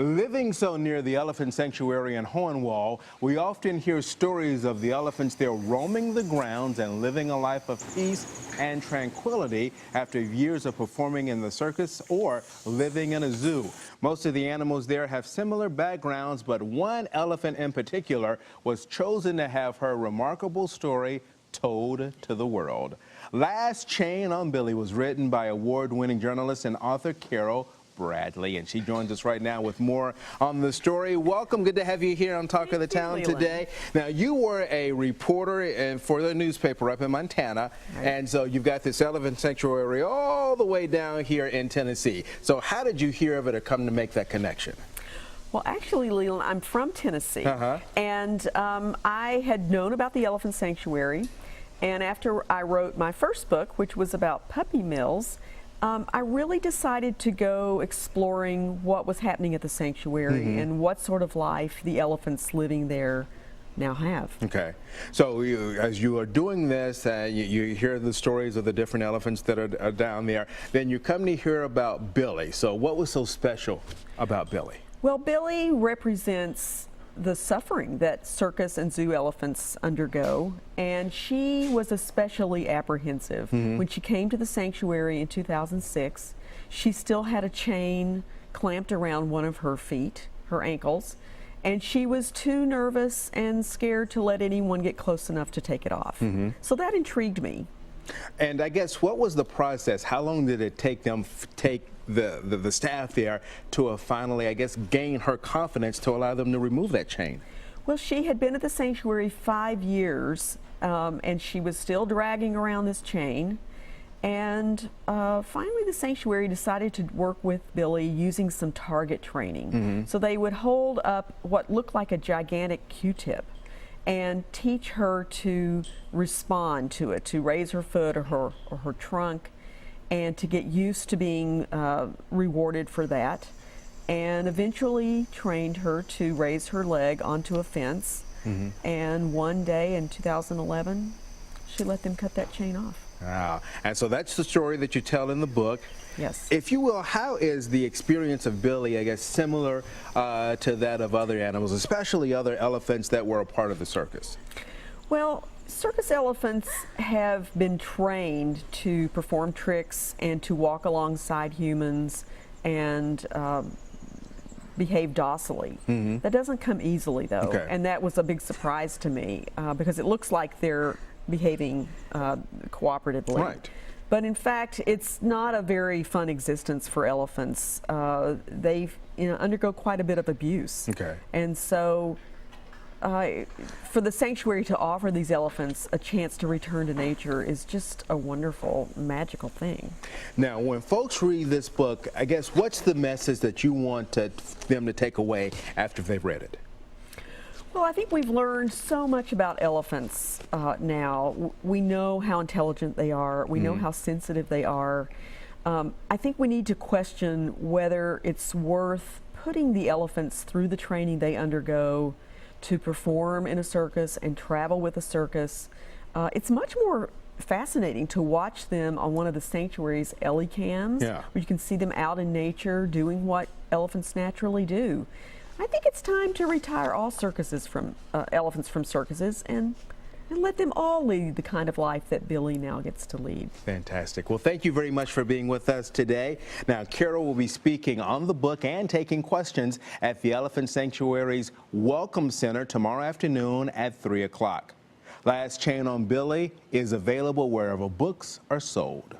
Living so near the elephant sanctuary in Cornwall, we often hear stories of the elephants there roaming the grounds and living a life of peace and tranquility after years of performing in the circus or living in a zoo. Most of the animals there have similar backgrounds, but one elephant in particular was chosen to have her remarkable story told to the world. Last Chain on Billie was written by award-winning journalist and author Carol Bradley, and she joins us right now with more on the story. Welcome. Good to have you here on Talk of the Town today. Now, you were a reporter for the newspaper up in Montana, and so you've got this elephant sanctuary all the way down here in Tennessee. So how did you hear of it or come to make that connection? Well, actually, Leland, I'm from Tennessee, and I had known about the elephant sanctuary, and after I wrote my first book, which was about puppy mills, I really decided to go exploring what was happening at the sanctuary and what sort of life the elephants living there now have. Okay. So as you are doing this, you hear the stories of the different elephants that are down there. Then you come to hear about Billie. So what was so special about Billie? Well, Billie represents the suffering that circus and zoo elephants undergo, and she was especially apprehensive. When she came to the sanctuary in 2006, she still had a chain clamped around one of her feet, her ankles, and she was too nervous and scared to let anyone get close enough to take it off. So that intrigued me. And I guess, what was the process? How long did it take them, the staff there to finally, I guess, gain her confidence to allow them to remove that chain? Well, she had been at the sanctuary 5 years, and she was still dragging around this chain. And finally, the sanctuary decided to work with Billie using some target training. So they would hold up what looked like a gigantic Q-tip and teach her to respond to it, to raise her foot or her trunk, and to get used to being rewarded for that, and eventually trained her to raise her leg onto a fence. And one day in 2011, she let them cut that chain off. Wow. And so that's the story that you tell in the book. Yes. If you will, how is the experience of Billie, I guess, similar to that of other animals, especially other elephants that were a part of the circus? Well, circus elephants have been trained to perform tricks and to walk alongside humans and behave docilely. That doesn't come easily, though, and that was a big surprise to me because it looks like they're behaving cooperatively. Right. But in fact, it's not a very fun existence for elephants. They undergo quite a bit of abuse. And so for the sanctuary to offer these elephants a chance to return to nature is just a wonderful, magical thing. Now, when folks read this book, I guess, what's the message that you want them to take away after they've read it? Well, I think we've learned so much about elephants now. We know how intelligent they are. We know how sensitive they are. I think we need to question whether it's worth putting the elephants through the training they undergo to perform in a circus and travel with a circus. It's much more fascinating to watch them on one of the sanctuary's Ellie cams, where you can see them out in nature doing what elephants naturally do. I think it's time to retire all elephants from circuses and let them all lead the kind of life that Billie now gets to lead. Fantastic. Well, thank you very much for being with us today. Now, Carol will be speaking on the book and taking questions at the Elephant Sanctuary's Welcome Center tomorrow afternoon at 3 o'clock. Last Chain on Billie is available wherever books are sold.